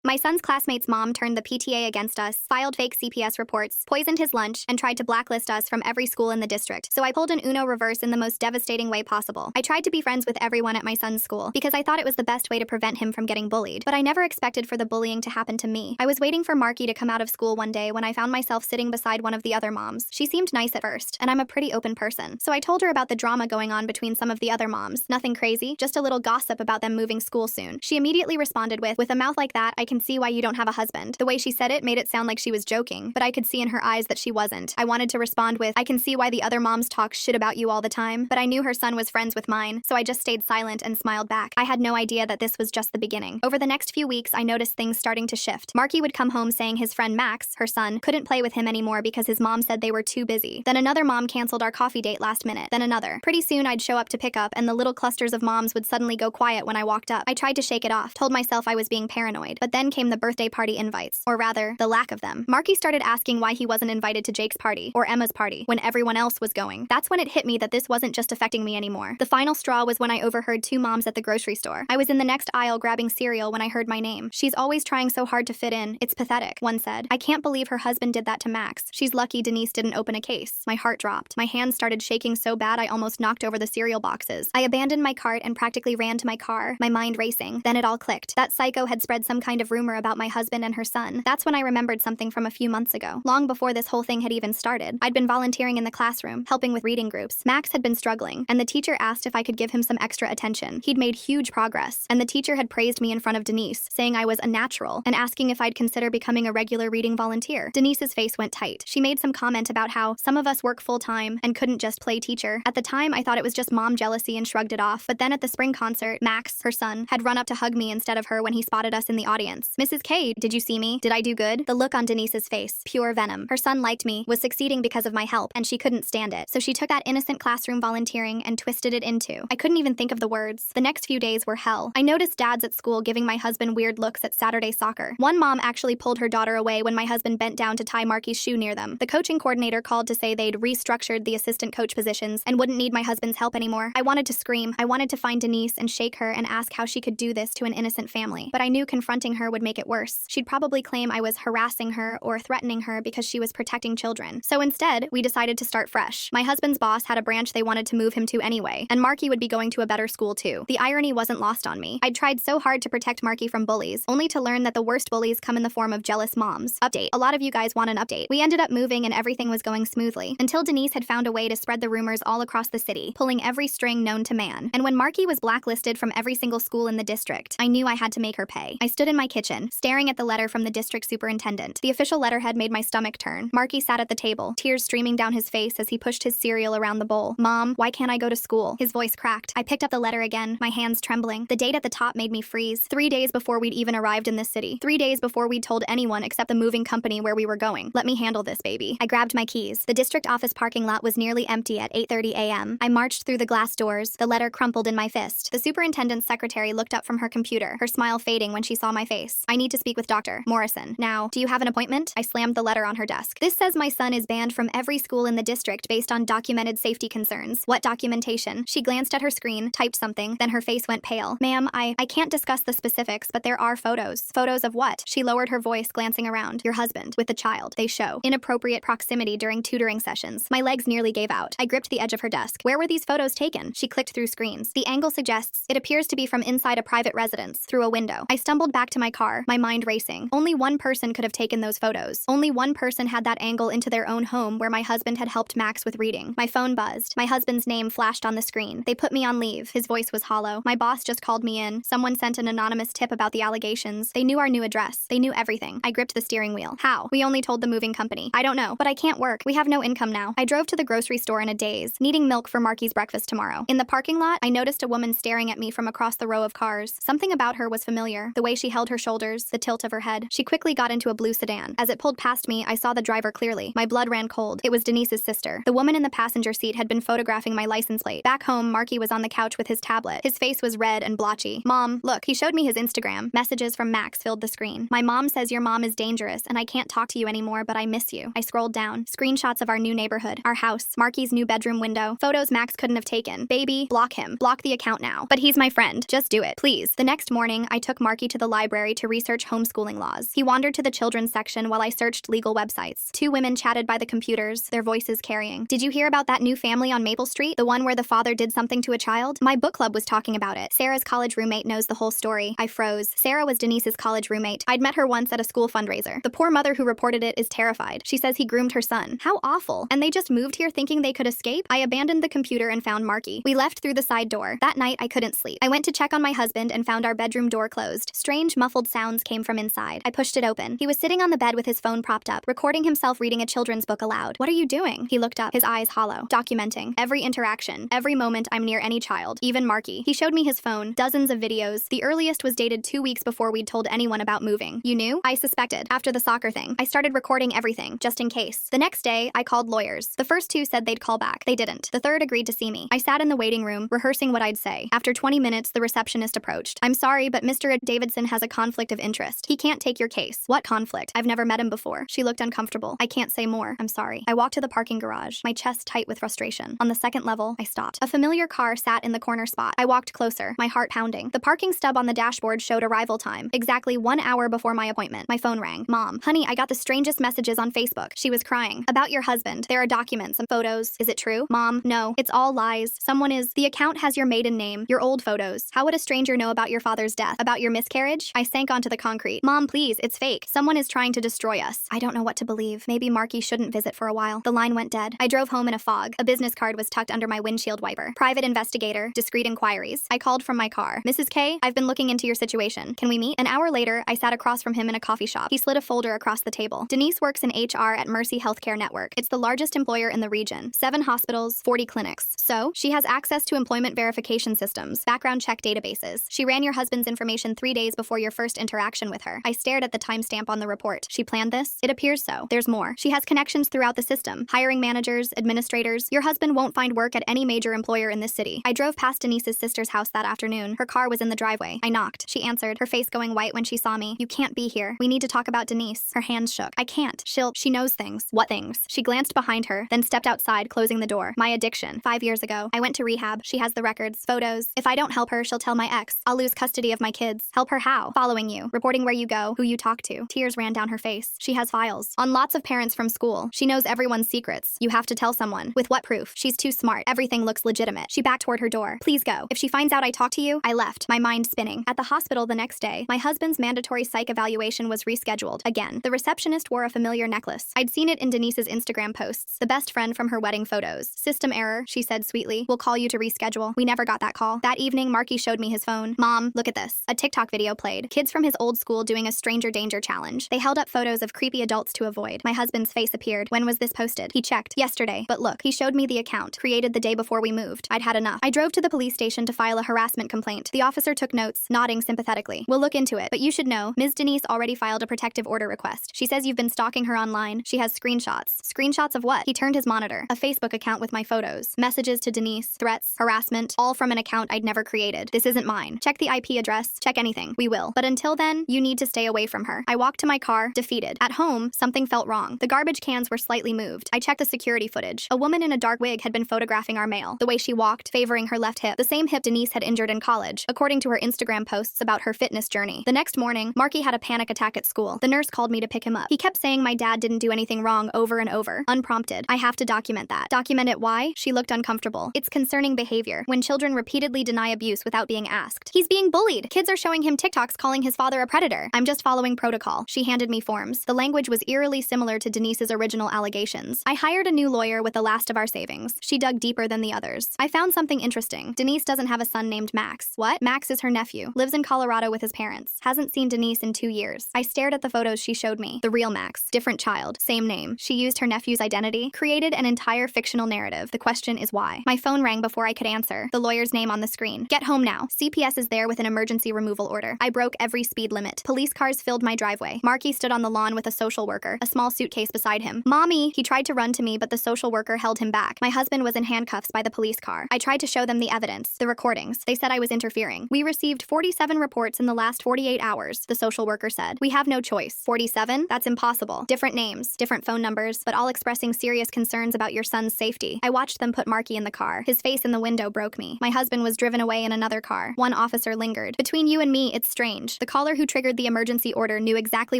My son's classmate's mom turned the PTA against us, filed fake CPS reports, poisoned his lunch, and tried to blacklist us from every school in the district. So I pulled an Uno reverse in the most devastating way possible. I tried to be friends with everyone at my son's school because I thought it was the best way to prevent him from getting bullied. But I never expected for the bullying to happen to me. I was waiting for Marky to come out of school one day when I found myself sitting beside one of the other moms. She seemed nice at first, and I'm a pretty open person. So I told her about the drama going on between some of the other moms. Nothing crazy, just a little gossip about them moving school soon. She immediately responded with a mouth like that, I can see why you don't have a husband. The way she said it made it sound like she was joking, but I could see in her eyes that she wasn't. I wanted to respond with, I can see why the other moms talk shit about you all the time, but I knew her son was friends with mine, so I just stayed silent and smiled back. I had no idea that this was just the beginning. Over the next few weeks, I noticed things starting to shift. Marky would come home saying his friend Max, her son, couldn't play with him anymore because his mom said they were too busy. Then another mom canceled our coffee date last minute. Then another. Pretty soon I'd show up to pick up and the little clusters of moms would suddenly go quiet when I walked up. I tried to shake it off, told myself I was being paranoid, but then came the birthday party invites, or rather, the lack of them. Marky started asking why he wasn't invited to Jake's party, or Emma's party, when everyone else was going. That's when it hit me that this wasn't just affecting me anymore. The final straw was when I overheard two moms at the grocery store. I was in the next aisle grabbing cereal when I heard my name. She's always trying so hard to fit in. It's pathetic, one said. I can't believe her husband did that to Max. She's lucky Denise didn't open a case. My heart dropped. My hands started shaking so bad I almost knocked over the cereal boxes. I abandoned my cart and practically ran to my car, my mind racing. Then it all clicked. That psycho had spread some kind of rumor about my husband and her son. That's when I remembered something from a few months ago. Long before this whole thing had even started, I'd been volunteering in the classroom, helping with reading groups. Max had been struggling, and the teacher asked if I could give him some extra attention. He'd made huge progress, and the teacher had praised me in front of Denise, saying I was a natural, and asking if I'd consider becoming a regular reading volunteer. Denise's face went tight. She made some comment about how some of us work full-time and couldn't just play teacher. At the time, I thought it was just mom jealousy and shrugged it off, but then at the spring concert, Max, her son, had run up to hug me instead of her when he spotted us in the audience. Mrs. K, did you see me? Did I do good? The look on Denise's face, pure venom. Her son liked me, was succeeding because of my help, and she couldn't stand it. So she took that innocent classroom volunteering and twisted it into. I couldn't even think of the words. The next few days were hell. I noticed dads at school giving my husband weird looks at Saturday soccer. One mom actually pulled her daughter away when my husband bent down to tie Marky's shoe near them. The coaching coordinator called to say they'd restructured the assistant coach positions and wouldn't need my husband's help anymore. I wanted to scream. I wanted to find Denise and shake her and ask how she could do this to an innocent family. But I knew confronting her would make it worse. She'd probably claim I was harassing her or threatening her because she was protecting children. So instead, we decided to start fresh. My husband's boss had a branch they wanted to move him to anyway, and Marky would be going to a better school too. The irony wasn't lost on me. I'd tried so hard to protect Marky from bullies, only to learn that the worst bullies come in the form of jealous moms. Update. A lot of you guys want an update. We ended up moving and everything was going smoothly, until Denise had found a way to spread the rumors all across the city, pulling every string known to man. And when Marky was blacklisted from every single school in the district, I knew I had to make her pay. I stood in my kitchen, staring at the letter from the district superintendent. The official letterhead made my stomach turn. Marky sat at the table, tears streaming down his face as he pushed his cereal around the bowl. Mom, why can't I go to school? His voice cracked. I picked up the letter again, my hands trembling. The date at the top made me freeze. 3 days before we'd even arrived in this city. 3 days before we'd told anyone except the moving company where we were going. Let me handle this, baby. I grabbed my keys. The district office parking lot was nearly empty at 8:30 a.m. I marched through the glass doors, the letter crumpled in my fist. The superintendent's secretary looked up from her computer, her smile fading when she saw my face. I need to speak with Dr. Morrison. Now, do you have an appointment? I slammed the letter on her desk. This says my son is banned from every school in the district based on documented safety concerns. What documentation? She glanced at her screen, typed something, then her face went pale. Ma'am, I can't discuss the specifics, but there are photos. Photos of what? She lowered her voice, glancing around. Your husband, with the child. They show inappropriate proximity during tutoring sessions. My legs nearly gave out. I gripped the edge of her desk. Where were these photos taken? She clicked through screens. The angle suggests it appears to be from inside a private residence, through a window. I stumbled back to my car, my mind racing. Only one person could have taken those photos. Only one person had that angle into their own home where my husband had helped Max with reading. My phone buzzed. My husband's name flashed on the screen. They put me on leave. His voice was hollow. My boss just called me in. Someone sent an anonymous tip about the allegations. They knew our new address. They knew everything. I gripped the steering wheel. How? We only told the moving company. I don't know, but I can't work. We have no income now. I drove to the grocery store in a daze, needing milk for Marky's breakfast tomorrow. In the parking lot, I noticed a woman staring at me from across the row of cars. Something about her was familiar. The way she held her shoulders, the tilt of her head. She quickly got into a blue sedan. As it pulled past me, I saw the driver clearly. My blood ran cold. It was Denise's sister. The woman in the passenger seat had been photographing my license plate. Back home, Marky was on the couch with his tablet. His face was red and blotchy. Mom, look, he showed me his Instagram. Messages from Max filled the screen. My mom says your mom is dangerous and I can't talk to you anymore, but I miss you. I scrolled down. Screenshots of our new neighborhood, our house, Marky's new bedroom window, photos Max couldn't have taken. Baby, block him. Block the account now. But he's my friend. Just do it, please. The next morning, I took Marky to the library library to research homeschooling laws. He wandered to the children's section while I searched legal websites. Two women chatted by the computers, their voices carrying. Did you hear about that new family on Maple Street? The one where the father did something to a child? My book club was talking about it. Sarah's college roommate knows the whole story. I froze. Sarah was Denise's college roommate. I'd met her once at a school fundraiser. The poor mother who reported it is terrified. She says he groomed her son. How awful. And they just moved here thinking they could escape? I abandoned the computer and found Marky. We left through the side door. That night, I couldn't sleep. I went to check on my husband and found our bedroom door closed. Strange, muffled sounds came from inside. I pushed it open. He was sitting on the bed with his phone propped up, recording himself reading a children's book aloud. What are you doing? He looked up, his eyes hollow, documenting every interaction, every moment I'm near any child, even Marky. He showed me his phone, dozens of videos. The earliest was dated 2 weeks before we'd told anyone about moving. You knew? I suspected. After the soccer thing, I started recording everything, just in case. The next day, I called lawyers. The first two said they'd call back. They didn't. The third agreed to see me. I sat in the waiting room, rehearsing what I'd say. After 20 minutes, the receptionist approached. I'm sorry, but Mr. Davidson has a conflict of interest. He can't take your case. What conflict? I've never met him before. She looked uncomfortable. I can't say more. I'm sorry. I walked to the parking garage, my chest tight with frustration. On the second level, I stopped. A familiar car sat in the corner spot. I walked closer, my heart pounding. The parking stub on the dashboard showed arrival time, exactly 1 hour before my appointment. My phone rang. Mom, honey, I got the strangest messages on Facebook. She was crying. About your husband. There are documents and photos. Is it true? Mom, no. It's all lies. Someone is. The account has your maiden name, your old photos. How would a stranger know about your father's death? About your miscarriage? I sank onto the concrete. Mom, please, it's fake. Someone is trying to destroy us. I don't know what to believe. Maybe Marky shouldn't visit for a while. The line went dead. I drove home in a fog. A business card was tucked under my windshield wiper. Private investigator, discreet inquiries. I called from my car. Mrs. K, I've been looking into your situation. Can we meet? An hour later, I sat across from him in a coffee shop. He slid a folder across the table. Denise works in HR at Mercy Healthcare Network. It's the largest employer in the region. 7 hospitals, 40 clinics. So, she has access to employment verification systems, background check databases. She ran your husband's information 3 days before your first interaction with her. I stared at the timestamp on the report. She planned this? It appears so. There's more. She has connections throughout the system. Hiring managers, administrators. Your husband won't find work at any major employer in this city. I drove past Denise's sister's house that afternoon. Her car was in the driveway. I knocked. She answered, her face going white when she saw me. You can't be here. We need to talk about Denise. Her hands shook. I can't. She knows things. What things? She glanced behind her, then stepped outside, closing the door. My addiction. 5 years ago. I went to rehab. She has the records, photos. If I don't help her, she'll tell my ex. I'll lose custody of my kids. Help her how? Following you. Reporting where you go, who you talk to. Tears ran down her face. She has files. On lots of parents from school. She knows everyone's secrets. You have to tell someone. With what proof? She's too smart. Everything looks legitimate. She backed toward her door. Please go. If she finds out I talked to you, I left, my mind spinning. At the hospital the next day, my husband's mandatory psych evaluation was rescheduled. Again, the receptionist wore a familiar necklace. I'd seen it in Denise's Instagram posts. The best friend from her wedding photos. System error, she said sweetly. We'll call you to reschedule. We never got that call. That evening, Marky showed me his phone. Mom, look at this. A TikTok video played. Kids from his old school doing a stranger danger challenge. They held up photos of creepy adults to avoid. My husband's face appeared. When was this posted? He checked. Yesterday. But look, he showed me the account, created the day before we moved. I'd had enough. I drove to the police station to file a harassment complaint. The officer took notes, nodding sympathetically. We'll look into it, but you should know, Ms. Denise already filed a protective order request. She says you've been stalking her online. She has screenshots. Screenshots of what? He turned his monitor. A Facebook account with my photos. Messages to Denise, threats, harassment, all from an account I'd never created. This isn't mine. Check the IP address, check anything. We will. But until then, you need to stay away from her. I walked to my car, defeated. At home, something felt wrong. The garbage cans were slightly moved. I checked the security footage. A woman in a dark wig had been photographing our mail. The way she walked, favoring her left hip. The same hip Denise had injured in college, according to her Instagram posts about her fitness journey. The next morning, Marky had a panic attack at school. The nurse called me to pick him up. He kept saying my dad didn't do anything wrong over and over. Unprompted. I have to document that. Document it why? She looked uncomfortable. It's concerning behavior. When children repeatedly deny abuse without being asked. He's being bullied. Kids are showing him TikToks calling his father a predator. I'm just following protocol. She handed me forms. The language was eerily similar to Denise's original allegations. I hired a new lawyer with the last of our savings. She dug deeper than the others. I found something interesting. Denise doesn't have a son named Max. What? Max is her nephew. Lives in Colorado with his parents. Hasn't seen Denise in 2 years. I stared at the photos she showed me. The real Max. Different child. Same name. She used her nephew's identity. Created an entire fictional narrative. The question is why. My phone rang before I could answer. The lawyer's name on the screen. Get home now. CPS is there with an emergency removal order. I broke every speed limit. Police cars filled my driveway. Marky stood on the lawn with a social worker, a small suitcase beside him. Mommy! He tried to run to me, but the social worker held him back. My husband was in handcuffs by the police car. I tried to show them the evidence, the recordings. They said I was interfering. We received 47 reports in the last 48 hours, the social worker said. We have no choice. 47? That's impossible. Different names, different phone numbers, but all expressing serious concerns about your son's safety. I watched them put Marky in the car. His face in the window broke me. My husband was driven away in another car. One officer lingered. Between you and me, it's strange. The caller who triggered the emergency order knew exactly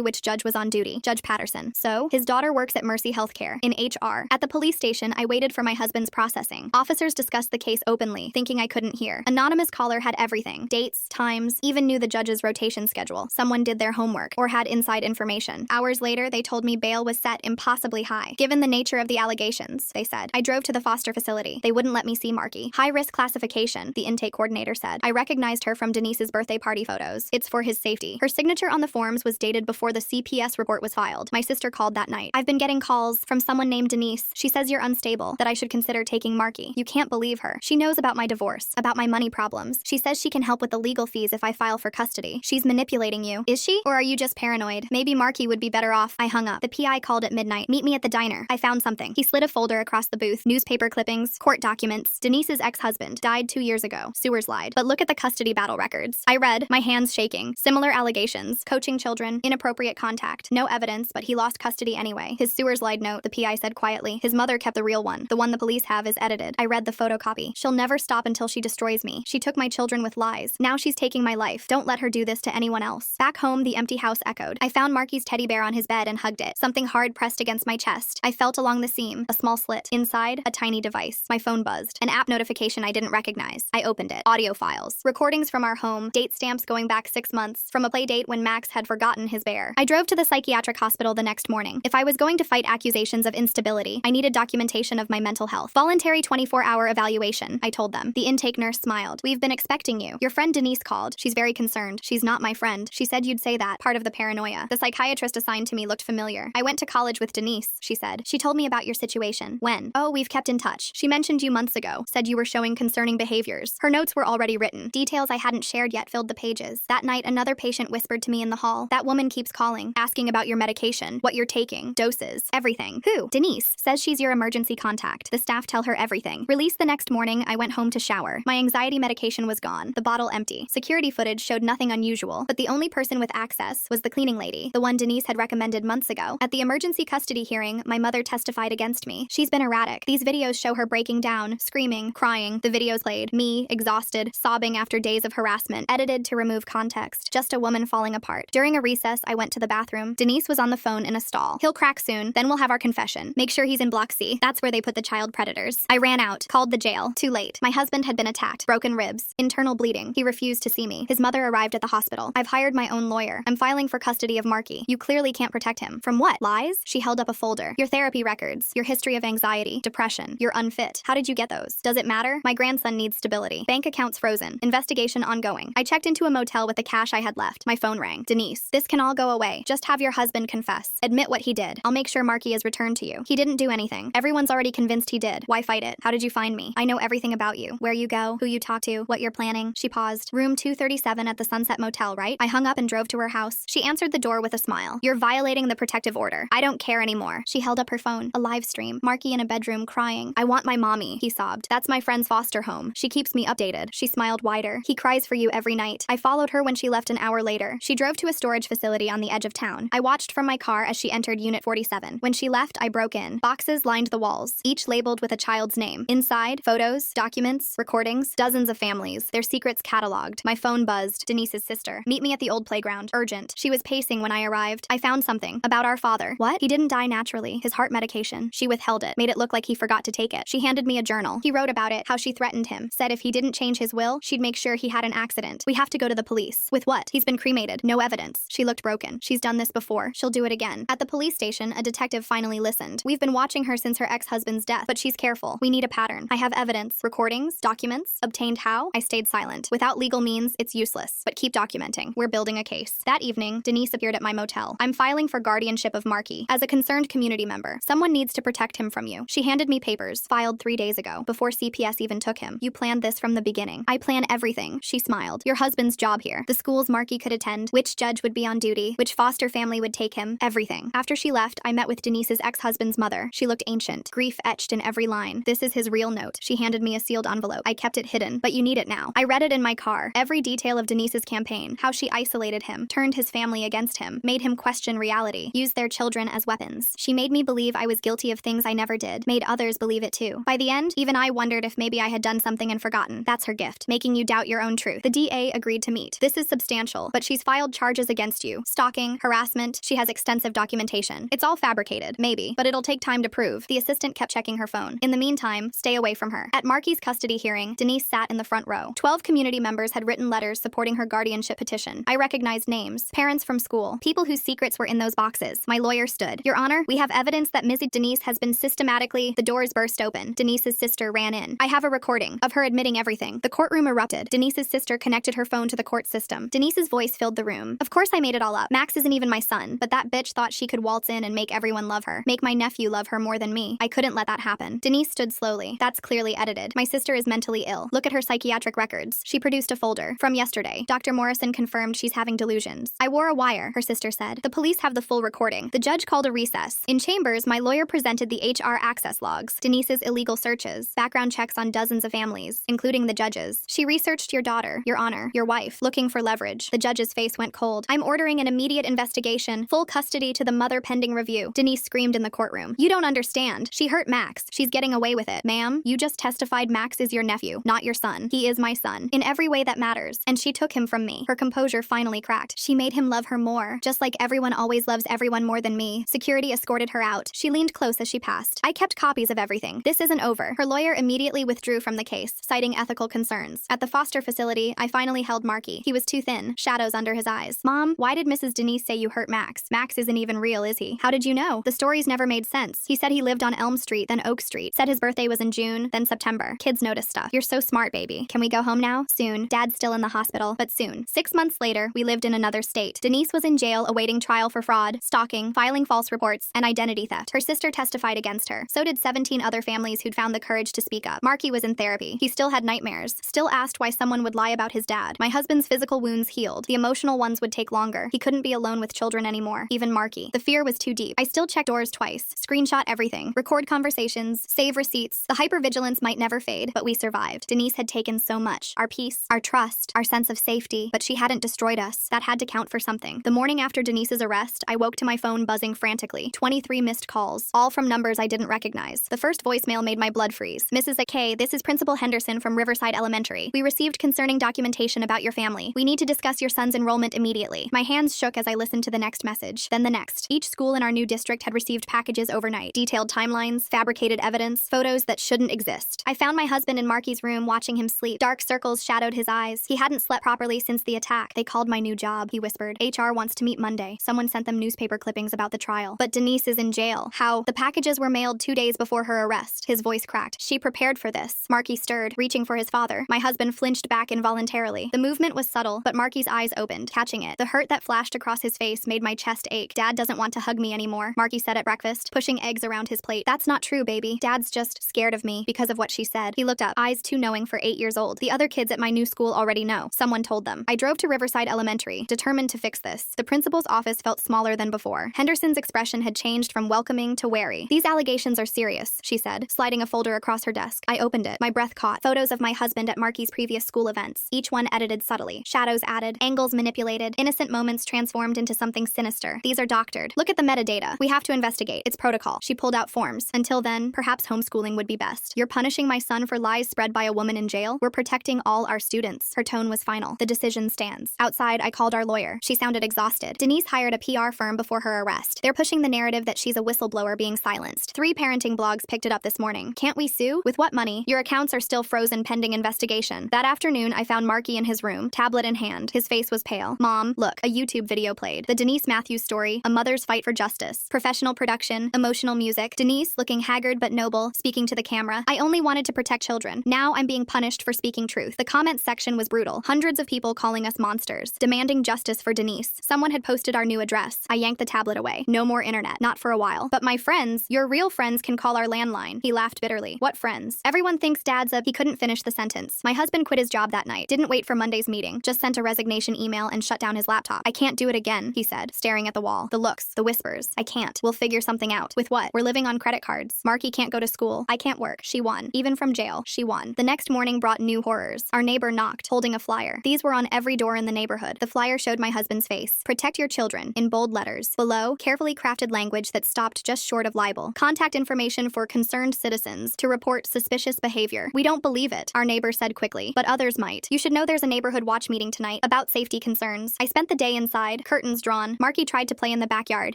which judge was on duty, Judge Patterson. So, his daughter works at Mercy Healthcare, in HR. At the police station, I waited for my husband's processing. Officers discussed the case openly, thinking I couldn't hear. Anonymous caller had everything. Dates, times, even knew the judge's rotation schedule. Someone did their homework, or had inside information. Hours later, they told me bail was set impossibly high. Given the nature of the allegations, they said. I drove to the foster facility. They wouldn't let me see Marky. High-risk classification, the intake coordinator said. I recognized her from Denise's birthday party photos. It's for his safety. Her signature on the forms was dated before the CPS report was filed. My sister called that night. I've been getting calls from someone named Denise. She says you're unstable, that I should consider taking Marky. You can't believe her. She knows about my divorce, about my money problems. She says she can help with the legal fees if I file for custody. She's manipulating you. Is she? Or are you just paranoid? Maybe Marky would be better off. I hung up. The PI called at midnight. Meet me at the diner. I found something. He slid a folder across the booth. Newspaper clippings, court documents. Denise's ex-husband died 2 years ago. Sewers lied. But look at the custody battle records. I read, my hands shaking. Similar allegations. Coaching children. Inappropriate contact. No evidence, but he lost custody anyway. His Sewers lied note, the PI said quietly. His mother kept the real one. The one the police have is edited. I read the photocopy. She'll never stop until she destroys me. She took my children with lies. Now she's taking my life. Don't let her do this to anyone else. Back home, the empty house echoed. I found Marky's teddy bear on his bed and hugged it. Something hard pressed against my chest. I felt along the seam. A small slit. Inside, a tiny device. My phone buzzed. An app notification I didn't recognize. I opened it. Audio files. Recordings from our home. Date stamps going back 6 months. From a play date when Max had forgotten his bear. I drove to the psychiatric hospital the next morning. If I was going to fight accusations of instability, I needed documentation of my mental health. Voluntary 24-hour evaluation, I told them. The intake nurse smiled. We've been expecting you. Your friend Denise called. She's very concerned. She's not my friend. She said you'd say that. Part of the paranoia. The psychiatrist assigned to me looked familiar. I went to college with Denise, she said. She told me about your situation. When? Oh, we've kept in touch. She mentioned you months ago. Said you were showing concerning behaviors. Her notes were already written. Details I hadn't shared yet filled the pages. That night, another patient whispered to me in the hall. That woman keeps calling, asking about your medication, what you're taking, doses, everything. Who? Denise. Says she's your emergency contact. The staff tell her everything. Released the next morning, I went home to shower. My anxiety medication was gone. The bottle empty. Security footage showed nothing unusual, but the only person with access was the cleaning lady, the one Denise had recommended months ago. At the emergency custody hearing, my mother testified against me. She's been erratic. These videos show her breaking down, screaming, crying. The videos played. Me, exhausted, sobbing after days of harassment, edited to remove context. Just a woman falling apart. During a recess, I went to the bathroom. Denise was on the phone in a stall. He'll crack soon, then we'll have our confession. Make sure he's in Block C. That's where they put the child predators. I ran out, called the jail. Too late. My husband had been attacked. Broken ribs. Internal bleeding. He refused to see me. His mother arrived at the hospital. I've hired my own lawyer. I'm filing for custody of Marky. You clearly can't protect him. From what? Lies? She held up a folder. Your therapy records. Your history of anxiety, depression. You're unfit. How did you get those? Does it matter? My grandson needs stability. Bank accounts frozen. Investigation ongoing. I checked into a motel with the cash I had left. My phone rang. Denise, this can all go away. Just have your husband confess. Admit what he did. I'll make sure Marky is returned to you. He didn't do anything. Everyone's already convinced he did. Why fight it? How did you find me? I know everything about you. Where you go, who you talk to, what you're planning. She paused. Room 237 at the Sunset Motel, right? I hung up and drove to her house. She answered the door with a smile. You're violating the protective order. I don't care anymore. She held up her phone. A live stream. Marky in a bedroom crying. I want my mommy, he sobbed. That's my friend's foster home. She keeps me updated. She smiled wider. He cries for you every night. I followed her when she left an hour later. She drove to a storage facility on the edge of town. I watched from my car as she entered Unit 47. When she left, I broke in. Boxes lined the walls, each labeled with a child's name. Inside, photos, documents, recordings, dozens of families, their secrets cataloged. My phone buzzed. Denise's sister. Meet me at the old playground. Urgent. She was pacing when I arrived. I found something. About our father. What? He didn't die naturally. His heart medication. She withheld it. Made it look like he forgot to take it. She handed me a journal. He wrote about it, how she threatened him. Said if he didn't change his will, she'd make sure he had an accident. We have to go to the police. With what? He's been cremated. No evidence. She looked broken. She's done this before. She'll do it again. At the police station, a detective finally listened. We've been watching her since her ex-husband's death, but she's careful. We need a pattern. I have evidence. Recordings, documents. Obtained how? I stayed silent. Without legal means, it's useless. But keep documenting. We're building a case. That evening, Denise appeared at my motel. I'm filing for guardianship of Marky. As a concerned community member, someone needs to protect him from you. She handed me papers, filed 3 days ago, before CPS even took him. You planned this from the beginning. I plan everything. She smiled. Your husband's job here. The schools Marky could attend. Which judge would be on duty. Which foster family would take him. Everything. After she left, I met with Denise's ex-husband's mother. She looked ancient. Grief etched in every line. This is his real note. She handed me a sealed envelope. I kept it hidden, but you need it now. I read it in my car. Every detail of Denise's campaign. How she isolated him, turned his family against him, made him question reality, used their children as weapons. She made me believe I was guilty of things I never did, made others believe it too. By the end, even I wondered if maybe I had done something and forgotten. That's her gift, making you doubt your own truth. The DA agreed to meet. This is substantial. substantial, but she's filed charges against you. Stalking, harassment, she has extensive documentation. It's all fabricated, maybe, but it'll take time to prove. The assistant kept checking her phone. In the meantime, stay away from her. At Marky's custody hearing, Denise sat in the front row. 12 community members had written letters supporting her guardianship petition. I recognized names, parents from school, people whose secrets were in those boxes. My lawyer stood. Your Honor, we have evidence that Mrs. Denise has been systematically. The doors burst open. Denise's sister ran in. I have a recording of her admitting everything. The courtroom erupted. Denise's sister connected her phone to the court system. Denise's voice filled the room. Of course I made it all up. Max isn't even my son, but that bitch thought she could waltz in and make everyone love her. Make my nephew love her more than me. I couldn't let that happen. Denise stood slowly. That's clearly edited. My sister is mentally ill. Look at her psychiatric records. She produced a folder. From yesterday, Dr. Morrison confirmed she's having delusions. I wore a wire, her sister said. The police have the full recording. The judge called a recess. In chambers, my lawyer presented the HR access logs, Denise's illegal searches, background checks on dozens of families, including the judges. She researched your daughter, Your Honor, your wife, looking for leverage. The judge's face went cold. I'm ordering an immediate investigation, full custody to the mother pending review. Denise screamed in the courtroom. You don't understand. She hurt Max. She's getting away with it. Ma'am, you just testified Max is your nephew, not your son. He is my son, in every way that matters, and she took him from me. Her composure finally cracked. She made him love her more, just like everyone always loves everyone more than me. Security escorted her out. She leaned close as she passed. I kept copies of everything. This isn't over. Her lawyer immediately withdrew from the case, citing ethical concerns. At the foster facility, I finally held Marky. He was too thin, shadows under his eyes. Mom, why did Mrs. Denise say you hurt Max? Max isn't even real, is he? How did you know? The stories never made sense. He said he lived on Elm Street, then Oak Street. Said his birthday was in June, then September. Kids notice stuff. You're so smart, baby. Can we go home now? Soon. Dad's still in the hospital, but soon. 6 months later, we lived in another state. Denise was in jail awaiting trial for fraud, stalking, filing false reports, and identity theft. Her sister testified against her. So did 17 other families who'd found the courage to speak up. Marky was in therapy. He still had nightmares. Still asked why someone would lie about his dad. My husband's physical wounds healed. The emotional ones would take longer. He couldn't be alone with children anymore, even Marky. The fear was too deep. I still checked doors twice, screenshot everything, record conversations, save receipts. The hypervigilance might never fade, but we survived. Denise had taken so much. Our peace, our trust, our sense of safety, but she hadn't destroyed us. That had to count for something. The morning after Denise's arrest, I woke to my phone buzzing frantically. 23 missed calls, all from numbers I didn't recognize. The first voicemail made my blood freeze. Mrs. K, this is Principal Henderson from Riverside Elementary. We received concerning documentation about your family. We need to discuss your son's enrollment immediately. My hands shook as I listened to the next message, then the next. Each school in our new district had received packages overnight. Detailed timelines, fabricated evidence, photos that shouldn't exist. I found my husband in Marky's room watching him sleep. Dark circles shadowed his eyes. He hadn't slept properly since the attack. They called my new job, he whispered. HR wants to meet Monday. Someone sent them newspaper clippings about the trial. But Denise is in jail. How? The packages were mailed 2 days before her arrest. His voice cracked. She prepared for this. Marky stirred, reaching for his father. My husband flinched back involuntarily. The movement was subtle, but Marky's eyes opened, catching it. The hurt that flashed across his face made my chest ache. Dad doesn't want to hug me anymore, Marky said at breakfast, pushing eggs around his plate. That's not true, baby. Dad's just scared of me because of what she said. He looked up, eyes too knowing for 8 years old. The other kids at my new school already know. Someone told them. I drove to Riverside Elementary, determined to fix this. The principal's office felt smaller than before. Henderson's expression had changed from welcoming to wary. These allegations are serious, she said, sliding a folder across her desk. I opened it. My breath caught. Photos of my husband at Marky's previous school events, each one edited subtly. Shadows added, angles manipulated, innocent moments transformed into something sinister. These are doctored. Look at the metadata. We have to investigate. It's protocol. She pulled out forms. Until then, perhaps homeschooling would be best. You're punishing my son for lies spread by a woman in jail? We're protecting all our students. Her tone was final. The decision stands. Outside, I called our lawyer. She sounded exhausted. Denise hired a PR firm before her arrest. They're pushing the narrative that she's a whistleblower being silenced. 3 parenting blogs picked it up this morning. Can't we sue? With what money? Your accounts are still frozen pending investigation. That afternoon, I found Marky in his room, tablet in hand. His face was pale. Mom, look, a YouTube video played. The Denise Matthews story, a mother's fight for justice. Professional production, emotional music. Denise, looking haggard but noble, speaking to the camera. I only wanted to protect children. Now I'm being punished for speaking truth. The comment section was brutal. Hundreds of people calling us monsters, demanding justice for Denise. Someone had posted our new address. I yanked the tablet away. No more internet. Not for a while. But my friends, your real friends can call our landline. He laughed bitterly. What friends? Everyone thinks Dad's a... He couldn't finish the sentence. My husband quit his job that night. Didn't wait for Monday's meeting. Just sent a resignation email and shut down his laptop. I can't do it again, he said, staring at the wall. The looks, the whispers. I can't. We'll figure something out. With what? We're living on credit cards. Marky can't go to school. I can't work. She won. Even from jail, she won. The next morning brought new horrors. Our neighbor knocked, holding a flyer. These were on every door in the neighborhood. The flyer showed my husband's face. Protect your children, in bold letters. Below, carefully crafted language that stopped just short of libel. Contact information for concerned citizens to report suspicious behavior. We don't believe it, our neighbor said quickly, but others might. You should know there's a neighborhood watch meeting tonight. About safety concerns. I spent the day inside, curtains drawn. Marky tried to play in the backyard,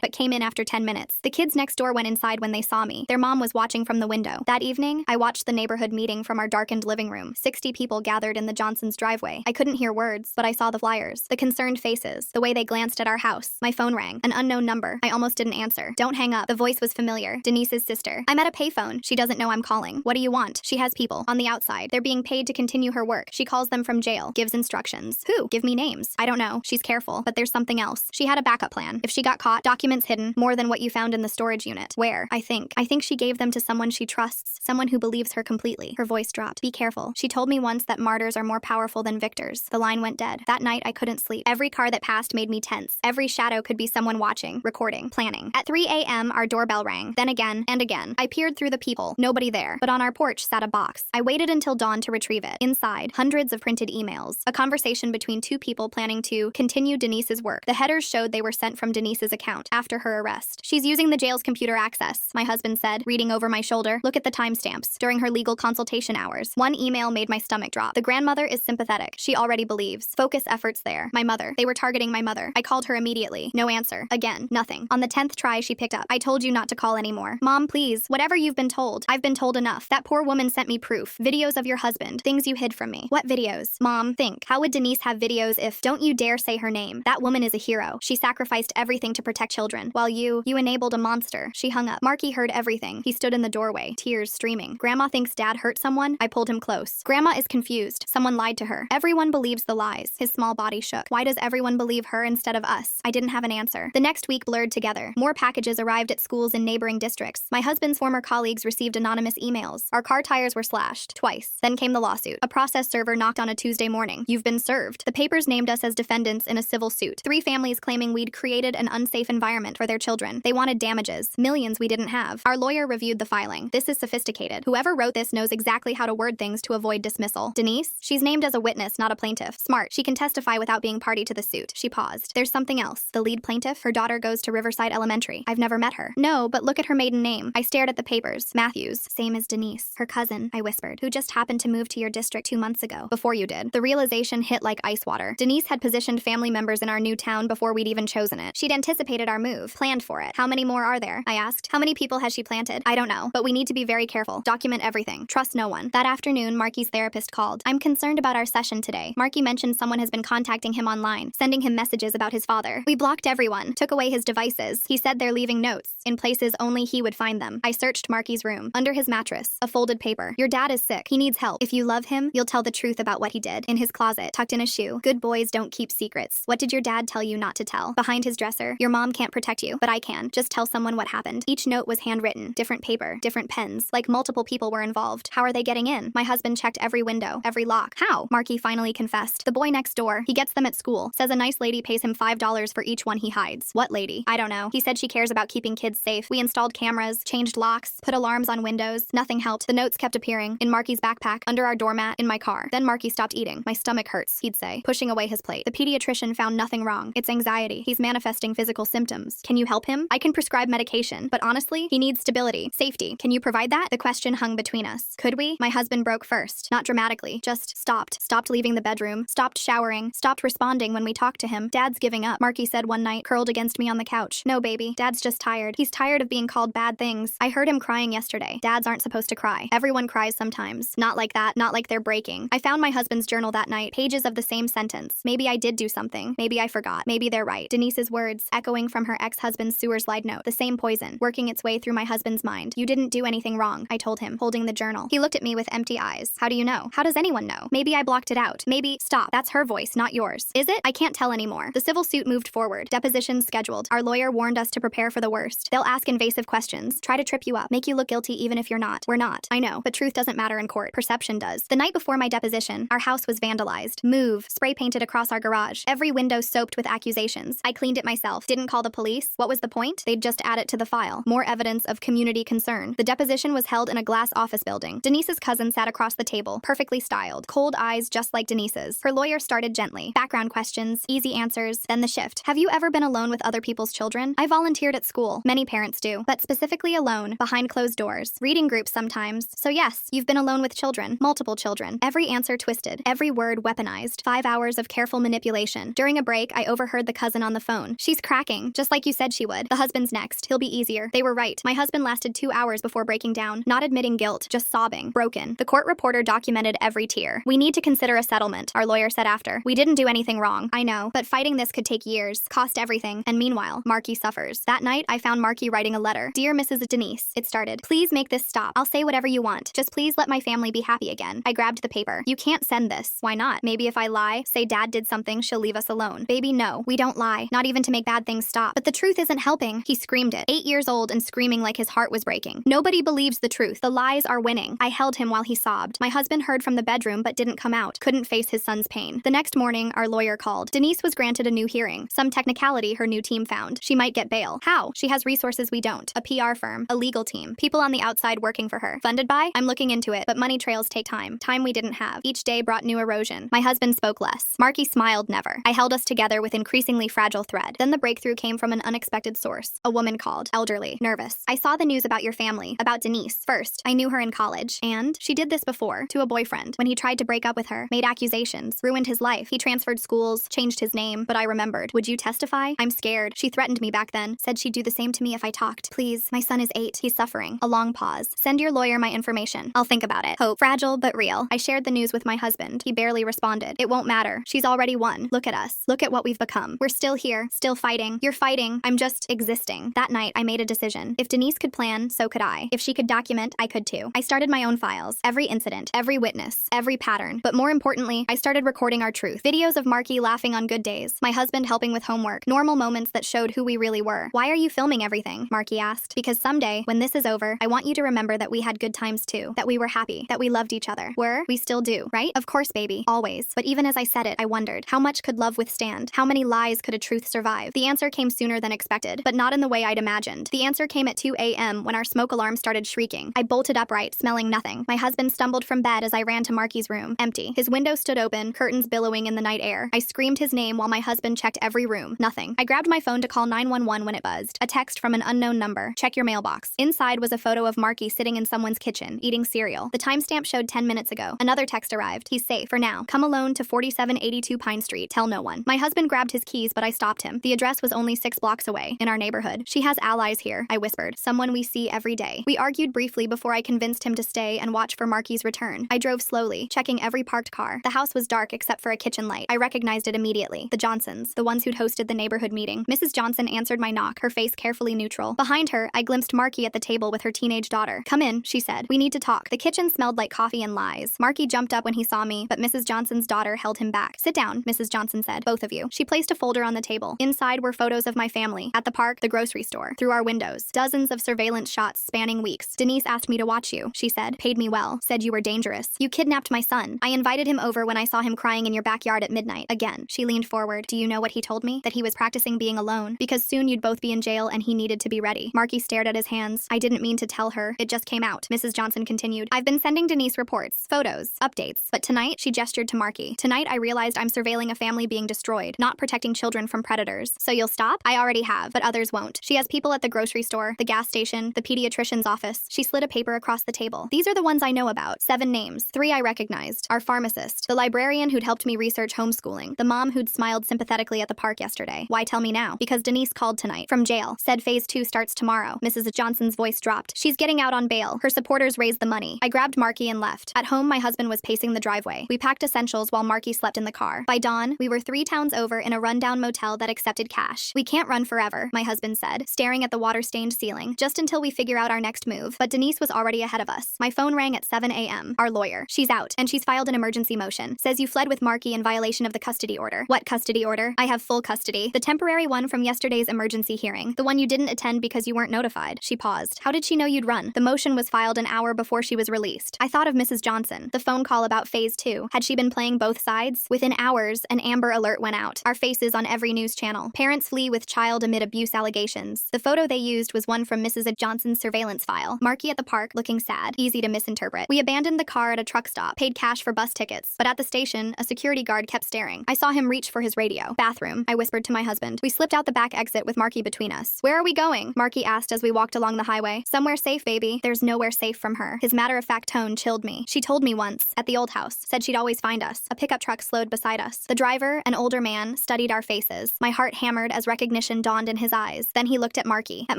but came in after 10 minutes. The kids next door went inside when they saw me. Their mom was watching from the window. That evening, I watched the neighborhood meeting from our darkened living room. 60 people gathered in the Johnsons' driveway. I couldn't hear words, but I saw the flyers, the concerned faces, the way they glanced at our house. My phone rang. An unknown number. I almost didn't answer. Don't hang up. The voice was familiar. Denise's sister. I'm at a payphone. She doesn't know I'm calling. What do you want? She has people on the outside. They're being paid to continue her work. She calls them from jail. Gives instructions. Who? Give me names. I don't know. She's careful, but there's something else. She had a backup plan. If she got caught, documents hidden, more than what you found in the storage unit. Where? I think she gave them to someone she trusts, someone who believes her completely. Her voice dropped. Be careful. She told me once that martyrs are more powerful than victors. The line went dead. That night, I couldn't sleep. Every car that passed made me tense. Every shadow could be someone watching, recording, planning. At 3 a.m., our doorbell rang. Then again and again. I peered through the peephole. Nobody there. But on our porch sat a box. I waited until dawn to retrieve it. Inside, hundreds of printed emails. A conversation between two people planning to continue Denise's work. The headers showed they were sent from Denise's account after her arrest. She's using the jail's computer access, my husband said, reading over my shoulder. Look at the timestamps. During her legal consultation hours. One email made my stomach drop. The grandmother is sympathetic. She already believes. Focus efforts there. My mother. They were targeting my mother. I called her immediately. No answer. Again, nothing. On the 10th try, she picked up. I told you not to call anymore. Mom, please. Whatever you've been told. I've been told enough. That poor woman sent me proof. Videos of your husband. Things you hid from me. What videos? Mom, think. How would Denise have videos if... Don't you dare say her name. That woman is a hero. She sacrificed everything to protect children. While you enabled a monster. She hung up. Marky heard everything. He stood in the doorway, tears streaming. Grandma thinks Dad hurt someone? I pulled him close. Grandma is confused. Someone lied to her. Everyone believes the lies. His small body shook. Why does everyone believe her instead of us? I didn't have an answer. The next week blurred together. More packages arrived at schools in neighboring districts. My husband's former colleagues received anonymous emails. Our car tires were slashed. Twice. Then came the lawsuit. A process server knocked on a Tuesday morning. You've been served. The papers named us as defendants in a civil suit. 3 families claiming we'd created an unsafe environment for their children. They wanted damages. Millions we didn't have. Our lawyer reviewed the filing. This is sophisticated. Whoever wrote this knows exactly how to word things to avoid dismissal. Denise? She's named as a witness, not a plaintiff. Smart. She can testify without being party to the suit. She paused. There's something else. The lead plaintiff? Her daughter goes to Riverside Elementary. I've never met her. No, but look at her maiden name. I stared at the papers. Matthews. Same as Denise. Her cousin, I whispered, who just happened to move to your district 2 months ago. Before you did. The realization hit like ice water. Denise had positioned family members in our new town before we'd even chosen it. She'd anticipated our move. Planned for it. How many more are there? I asked. How many people has she planted? I don't know, but we need to be very careful. Document everything. Trust no one. That afternoon, Marky's therapist called. I'm concerned about our session today. Marky mentioned someone has been contacting him online, sending him messages about his father. We blocked everyone, took away his devices. He said they're leaving notes, in places only he would find them. I searched Marky's room. Under his mattress, a folded paper. Your dad is sick. He needs help. If you love him, you'll tell the truth about what he did. In his closet, tucked in a shoe. Good boys don't keep secrets. What did your dad tell you not to tell? Behind his dresser. Your mom can't protect you, but I can. Just tell someone what happened. Each note was handwritten. Different paper, different pens. Like multiple people were involved. How are they getting in? My husband checked every window, every lock. How? Marky finally confessed. The boy next door. He gets them at school. Says a nice lady pays him $5 for each one he hides. What lady? I don't know. He said she cares about keeping kids safe. We installed cameras, changed locks, put alarms on windows. Nothing helped. The notes kept appearing. In Marky's backpack, under our doormat, in my car. Then Marky stopped eating. My stomach hurts, he'd say, pushing away his plate. The pediatrician found nothing wrong. It's anxiety. He's manifesting physical symptoms. Can you help him? I can prescribe medication, but honestly, he needs stability, safety. Can you provide that? The question hung between us. Could we? My husband broke first. Not dramatically, just stopped. Stopped leaving the bedroom, stopped showering, stopped responding when we talked to him. Dad's giving up, Marky said one night, curled against me on the couch. No, baby. Dad's just tired. He's tired of being called bad things. I heard him crying yesterday. Dads aren't supposed to cry. Everyone cries sometimes. Not like that. Not like they're breaking. I found my husband's journal that night. Pages of the same sentence. Maybe I did do something. Maybe I forgot. Maybe they're right. Denise's words, echoing from her ex-husband's sewer slide note. The same poison, working its way through my husband's mind. You didn't do anything wrong, I told him, holding the journal. He looked at me with empty eyes. How do you know? How does anyone know? Maybe I blocked it out. Maybe, stop. That's her voice, not yours. Is it? I can't tell anymore. The civil suit moved forward. Depositions scheduled. Our lawyer warned us to prepare for the worst. They'll ask invasive questions, try to trip you up, make you look guilty even if you're not. We're not. I know, but truth doesn't matter in court. Perception does. The night before my deposition, our house was vandalized. Spray painted across our garage. Every window soaked with accusations. I cleaned it myself. Didn't call the police. What was the point? They'd just add it to the file. More evidence of community concern. The deposition was held in a glass office building. Denise's cousin sat across the table, perfectly styled. Cold eyes just like Denise's. Her lawyer started gently. Background questions, easy answers, then the shift. Have you ever been alone with other people's children? I volunteered at school. Many parents do. But specifically alone, behind closed doors. Reading groups sometimes. So yes, you've been alone with children. Multiple children. Every answer twisted. Every word weaponized. 5 hours of careful manipulation. During a break, I overheard the cousin on the phone. She's cracking, just like you said she would. The husband's next. He'll be easier. They were right. My husband lasted 2 hours before breaking down, not admitting guilt, just sobbing, broken. The court reporter documented every tear. We need to consider a settlement, our lawyer said after. We didn't do anything wrong. I know, but fighting this could take years, cost everything, and meanwhile, Marky suffers. That night, I found Marky writing a letter. Dear Mrs. Denise, it started. Please make this stop. I'll say whatever you want. Just please let my family be happy again. I grabbed the paper. You can't send this. Why not? Maybe if I lie, say dad did something, she'll leave us alone. Baby, no. We don't lie. Not even to make bad things stop. But the truth isn't helping. He screamed it. 8 years old and screaming like his heart was breaking. Nobody believes the truth. The lies are winning. I held him while he sobbed. My husband heard from the bedroom but didn't come out. Couldn't face his son's pain. The next morning, our lawyer called. Denise was granted a new hearing. Some technicality her new team found. She might get bail. How? She has resources we don't. A PR firm. A legal team. People on the outside working for her. Funded by? I'm looking into it, but money trails take time. Time we didn't have. Each day brought new erosion. My husband spoke less. Marky smiled never. I held us together with increasingly fragile thread. Then the breakthrough came from an unexpected source. A woman called. Elderly. Nervous. I saw the news about your family. About Denise. First, I knew her in college. And she did this before. To a boyfriend. When he tried to break up with her. Made accusations. Ruined his life. He transferred schools. Changed his name. But I remembered. Would you testify? I'm scared. She threatened me back then. Said she'd do the same to me if I talked. Please. My son is 8. He's suffering. A long pause. Send your lawyer my information. I'll think about it. Hope. Fragile but real. I shared the news with my husband. He barely responded. It won't matter. She's already won. Look at us. Look at what we've become. We're still here. Still fighting. You're fighting. I'm just existing. That night, I made a decision. If Denise could plan, so could I. If she could document, I could too. I started my own files. Every incident. Every witness. Every pattern. But more importantly, I started recording our truth. Videos of Marky laughing on good days. My husband helping with homework. Normal moments that showed who we really were. Why are you filming everything? Marky asked. Because someday, when this is over, I want you to remember that we had good times too. That we were happy. That we loved each other. We still do, right? Of course, baby. Always. But even as I said it, I wondered, how much could love withstand? How many lies could a truth survive? The answer came sooner than expected, but not in the way I'd imagined. The answer came at 2 a.m. when our smoke alarm started shrieking. I bolted upright, smelling nothing. My husband stumbled from bed as I ran to Marky's room. Empty. His window stood open, curtains billowing in the night air. I screamed his name while my husband checked every room. Nothing. I grabbed my phone to call 911 when it buzzed. A text from an unknown number. Check your mailbox. Inside was a photo of Marky sitting in someone's kitchen, eating cereal. The timestamp showed 10 minutes ago. Another text arrived. He's safe for now. Come alone to 4782 Pine Street. Tell no one. My husband grabbed his keys, but I stopped him. The address was only 6 blocks away, in our neighborhood. She has allies here, I whispered. Someone we see every day. We argued briefly before I convinced him to stay and watch for Marky's return. I drove slowly, checking every parked car. The house was dark except for a kitchen light. I recognized it immediately. The Johnsons, the ones who'd hosted the neighborhood meeting. Mrs. Johnson answered my knock, her face carefully neutral. Behind her, I glimpsed Marky at the table with her teenage daughter. Come in, she said. We need to talk. The kitchen smelled like coffee and lies. Marky jumped up when he saw me, but Mrs. Johnson's daughter held him back. Sit down, Mrs. Johnson said. Both of you. She placed a folder on the table. Inside were photos of my family. At the park, the grocery store. Through our windows. Dozens of surveillance shots spanning weeks. Denise asked me to watch you, she said. Paid me well. Said you were dangerous. You kidnapped my son. I invited him over when I saw him crying in your backyard at midnight. Again. She leaned forward. Do you know what he told me? That he was practicing being alone. Because soon you'd both be in jail and he needed to be ready. Marky stared at his hands. I didn't mean to tell her. It just came out. Mrs. Johnson continued. I've been sending Denise reports, photos, updates. But tonight, she gestured to Marky. Tonight, I realized I'm surveilling a family being destroyed, not protecting children from predators. So you'll stop? I already have, but others won't. She has people at the grocery store, the gas station, the pediatrician's office. She slid a paper across the table. These are the ones I know about. 7 names. 3 I recognized. Our pharmacist, the librarian who'd helped me research homeschooling, the mom who'd smiled sympathetically at the park yesterday. Why tell me now? Because Denise called tonight. From jail. Said phase 2 starts tomorrow. Mrs. Johnson's voice dropped. She's getting out on bail. Her supporters raised the money. I grabbed Marky and left. At home, my husband was pacing the driveway. We packed essentials while Marky slept in the car. By dawn, we were 3 towns over in a rundown motel that accepted cash. We can't run forever, my husband said, staring at the water-stained ceiling, just until we figure out our next move. But Denise was already ahead of us. My phone rang at 7 a.m. Our lawyer. She's out, and she's filed an emergency motion. Says you fled with Marky in violation of the custody order. What custody order? I have full custody. The temporary one from yesterday's emergency hearing. The one you didn't attend because you weren't notified. She paused. How did she know you'd run? The motion was filed an hour before she was released. I thought of Mrs. Johnson. The phone call about phase 2. Had she been playing both sides? Within hours, an Amber Alert went out. Our faces on every news channel. Parents flee with child amid abuse allegations. The photo they used was one from Mrs. Johnson's surveillance file. Marky at the park, looking sad. Easy to misinterpret. We abandoned the car at a truck stop, paid cash for bus tickets. But at the station, a security guard kept staring. I saw him reach for his radio. Bathroom, I whispered to my husband. We slipped out the back exit with Marky between us. Where are we going? Marky asked as we walked along the highway. Somewhere safe, baby. There's nowhere safe from her. His matter-of-fact tone chilled me. She told me once, at the old house, said she'd always find us. A pickup truck truck slowed beside us. The driver, an older man, studied our faces. My heart hammered as recognition dawned in his eyes. Then he looked at Marky, at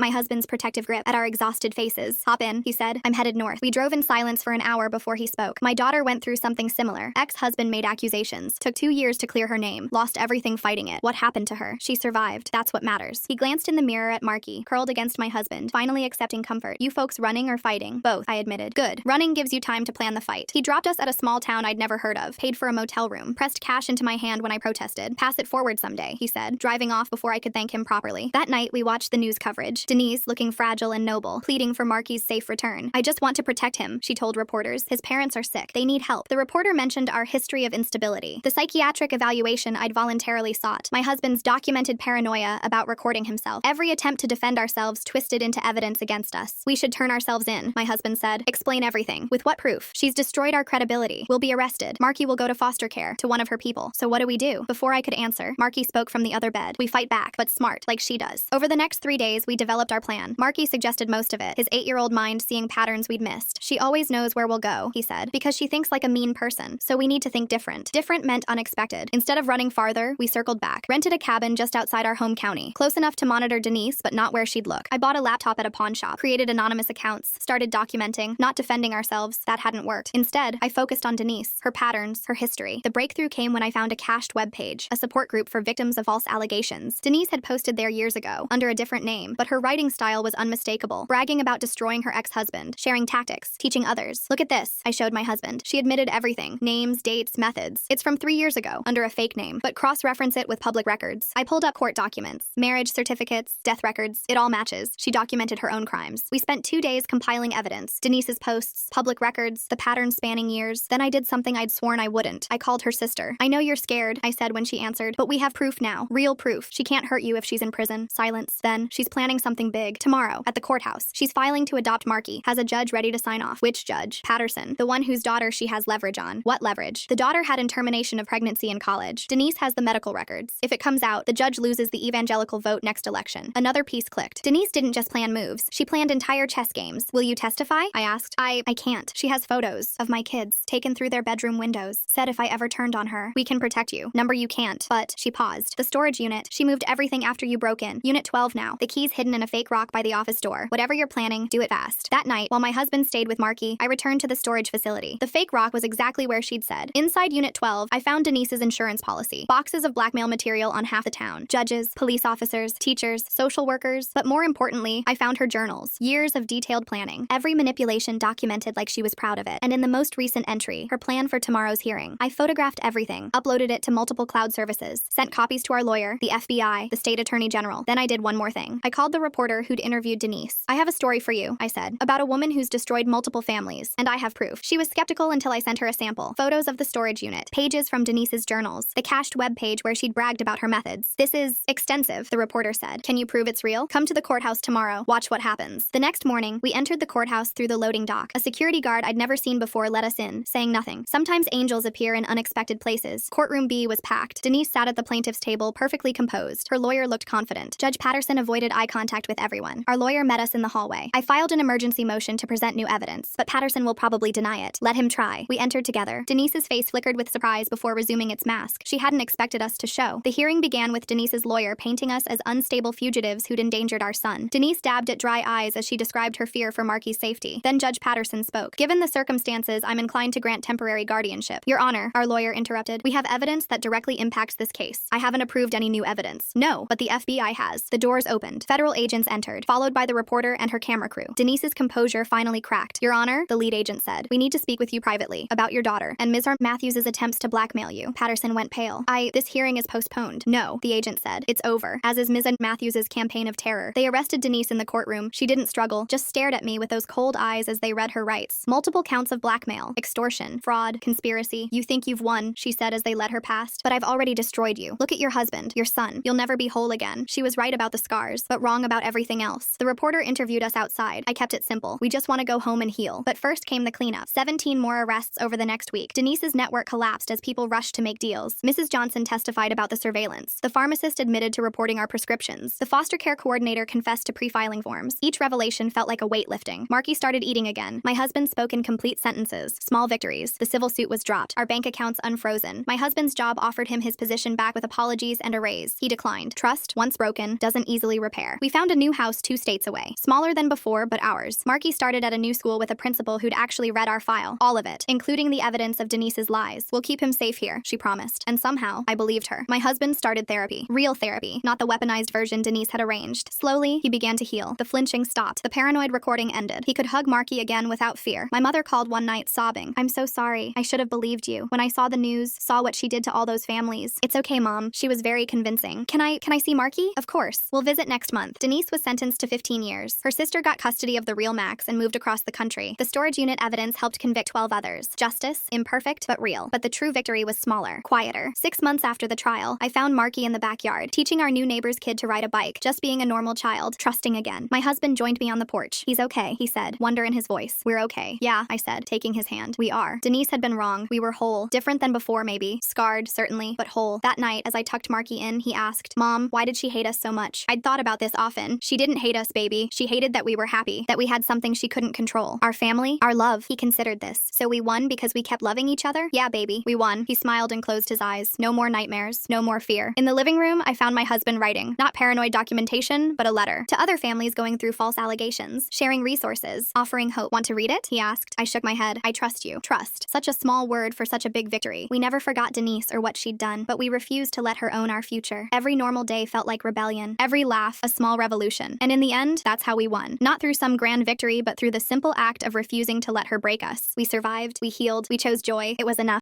my husband's protective grip, at our exhausted faces. "Hop in," he said. "I'm headed north." We drove in silence for an hour before he spoke. "My daughter went through something similar. Ex-husband made accusations. Took 2 years to clear her name. Lost everything fighting it. What happened to her? She survived. That's what matters." He glanced in the mirror at Marky, curled against my husband, finally accepting comfort. "You folks running or fighting?" "Both," I admitted. "Good. Running gives you time to plan the fight." He dropped us at a small town I'd never heard of, paid for a motel room, pressed cash into my hand when I protested. "Pass it forward someday," he said, driving off before I could thank him properly. That night, we watched the news coverage. Denise, looking fragile and noble, pleading for Marky's safe return. "I just want to protect him," she told reporters. "His parents are sick. They need help." The reporter mentioned our history of instability, the psychiatric evaluation I'd voluntarily sought, my husband's documented paranoia about recording himself, every attempt to defend ourselves twisted into evidence against us. "We should turn ourselves in," my husband said. "Explain everything. With what proof? She's destroyed our credibility. We'll be arrested. Marky will go to foster care, to one of her people. So what do we do?" Before I could answer, Marky spoke from the other bed. "We fight back, but smart, like she does." Over the next 3 days, we developed our plan. Marky suggested most of it, his 8-year-old mind seeing patterns we'd missed. "She always knows where we'll go," he said, "because she thinks like a mean person. So we need to think different." Different meant unexpected. Instead of running farther, we circled back, rented a cabin just outside our home county, close enough to monitor Denise, but not where she'd look. I bought a laptop at a pawn shop, created anonymous accounts, started documenting, not defending ourselves. That hadn't worked. Instead, I focused on Denise, her patterns, her history. The breakthrough came when I found a cached webpage, a support group for victims of false allegations. Denise had posted there years ago, under a different name, but her writing style was unmistakable, bragging about destroying her ex-husband, sharing tactics, teaching others. "Look at this," I showed my husband. She admitted everything, names, dates, methods. It's from 3 years ago, under a fake name, but cross-reference it with public records. I pulled up court documents, marriage certificates, death records. It all matches. She documented her own crimes. We spent 2 days compiling evidence, Denise's posts, public records, the pattern spanning years. Then I did something I'd sworn I wouldn't. I called her sister. "I know you're scared," I said when she answered, "but we have proof now. Real proof. She can't hurt you if she's in prison." Silence. Then, "She's planning something big. Tomorrow, at the courthouse. She's filing to adopt Marky. Has a judge ready to sign off." "Which judge?" "Patterson. The one whose daughter she has leverage on." "What leverage?" "The daughter had in termination of pregnancy in college. Denise has the medical records. If it comes out, the judge loses the evangelical vote next election." Another piece clicked. Denise didn't just plan moves. She planned entire chess games. "Will you testify?" I asked. I can't. She has photos of my kids, taken through their bedroom windows. Said if I ever turned on her, "We can protect you." Number you can't. But, she paused. "The storage unit. She moved everything after you broke in. Unit 12 now. The key's hidden in a fake rock by the office door. Whatever you're planning, do it fast." That night, while my husband stayed with Marky, I returned to the storage facility. The fake rock was exactly where she'd said. Inside Unit 12, I found Denise's insurance policy. Boxes of blackmail material on half the town. Judges, police officers, teachers, social workers. But more importantly, I found her journals. Years of detailed planning. Every manipulation documented like she was proud of it. And in the most recent entry, her plan for tomorrow's hearing. I photographed everything, uploaded it to multiple cloud services, sent copies to our lawyer, the FBI, the state attorney general. Then I did one more thing. I called the reporter who'd interviewed Denise. "I have a story for you," I said, "about a woman who's destroyed multiple families, and I have proof." She was skeptical until I sent her a sample. Photos of the storage unit, pages from Denise's journals, the cached web page where she'd bragged about her methods. "This is extensive," the reporter said. "Can you prove it's real? Come to the courthouse tomorrow. Watch what happens." The next morning, we entered the courthouse through the loading dock. A security guard I'd never seen before let us in, saying nothing. Sometimes angels appear in unexpected places. Courtroom B was packed. Denise sat at the plaintiff's table, perfectly composed. Her lawyer looked confident. Judge Patterson avoided eye contact with everyone. Our lawyer met us in the hallway. I filed an emergency motion to present new evidence, but Patterson will probably deny it. Let him try. We entered together. Denise's face flickered with surprise before resuming its mask. She hadn't expected us to show. The hearing began with Denise's lawyer painting us as unstable fugitives who'd endangered our son. Denise dabbed at dry eyes as she described her fear for Marky's safety. Then Judge Patterson spoke. "Given the circumstances, I'm inclined to grant temporary guardianship." "Your Honor," our lawyer interrupted, "we have evidence that directly impacts this case. I haven't approved any new evidence." "No, but the FBI has." The doors opened. Federal agents entered, followed by the reporter and her camera crew. Denise's composure finally cracked. "Your Honor," the lead agent said, "we need to speak with you privately about your daughter and Ms. Matthews's attempts to blackmail you." Patterson went pale. This hearing is postponed." "No," the agent said. "It's over, as is Ms. Matthews's campaign of terror." They arrested Denise in the courtroom. She didn't struggle, just stared at me with those cold eyes as they read her rights. Multiple counts of blackmail, extortion, fraud, conspiracy. "You think you've won," she said as they led her past, "but I've already destroyed you. Look at your husband, your son. You'll never be whole again." She was right about the scars, but wrong about everything else. The reporter interviewed us outside. I kept it simple. "We just want to go home and heal." But first came the cleanup. 17 more arrests over the next week. Denise's network collapsed as people rushed to make deals. Mrs. Johnson testified about the surveillance. The pharmacist admitted to reporting our prescriptions. The foster care coordinator confessed to pre-filing forms. Each revelation felt like a weight lifting. Marky started eating again. My husband spoke in complete sentences. Small victories. The civil suit was dropped. Our bank accounts unfrozen. My husband's job offered him his position back with apologies and a raise. He declined. Trust, once broken, doesn't easily repair. We found a new house 2 states away. Smaller than before, but ours. Marky started at a new school with a principal who'd actually read our file. All of it, including the evidence of Denise's lies. We'll keep him safe here, she promised. And somehow, I believed her. My husband started therapy. Real therapy, not the weaponized version Denise had arranged. Slowly, he began to heal. The flinching stopped. The paranoid recording ended. He could hug Marky again without fear. My mother called one night, sobbing. I'm so sorry. I should have believed you. When I saw the news, saw what she did to all those families. It's okay, Mom. She was very convincing. Can I see Marky? Of course. We'll visit next month. Denise was sentenced to 15 years. Her sister got custody of the real Max and moved across the country. The storage unit evidence helped convict 12 others. Justice, imperfect but real. But the true victory was smaller, quieter. 6 months after the trial, I found Marky in the backyard, teaching our new neighbor's kid to ride a bike, just being a normal child, trusting again. My husband joined me on the porch. He's okay, he said, wonder in his voice. We're okay. Yeah, I said, taking his hand. We are. Denise had been wrong. We were whole. Different than before, maybe. Scarred, certainly, but whole. That night, as I tucked Marky in, he asked, Mom, why did she hate us so much? I'd thought about this often. She didn't hate us, baby. She hated that we were happy, that we had something she couldn't control. Our family, our love. He considered this. So we won because we kept loving each other? Yeah, baby. We won. He smiled and closed his eyes. No more nightmares. No more fear. In the living room, I found my husband writing. Not paranoid documentation, but a letter. To other families going through false allegations. Sharing resources. Offering hope. Want to read it? He asked. I shook my head. I trust you. Trust. Such a small word for such a big victory. We never forgot Denise or what she'd done, but we refused to let her own our future. Every normal day felt like rebellion. Every laugh, a small revolution. And in the end, that's how we won. Not through some grand victory, but through the simple act of refusing to let her break us. We survived. We healed. We chose joy. It was enough.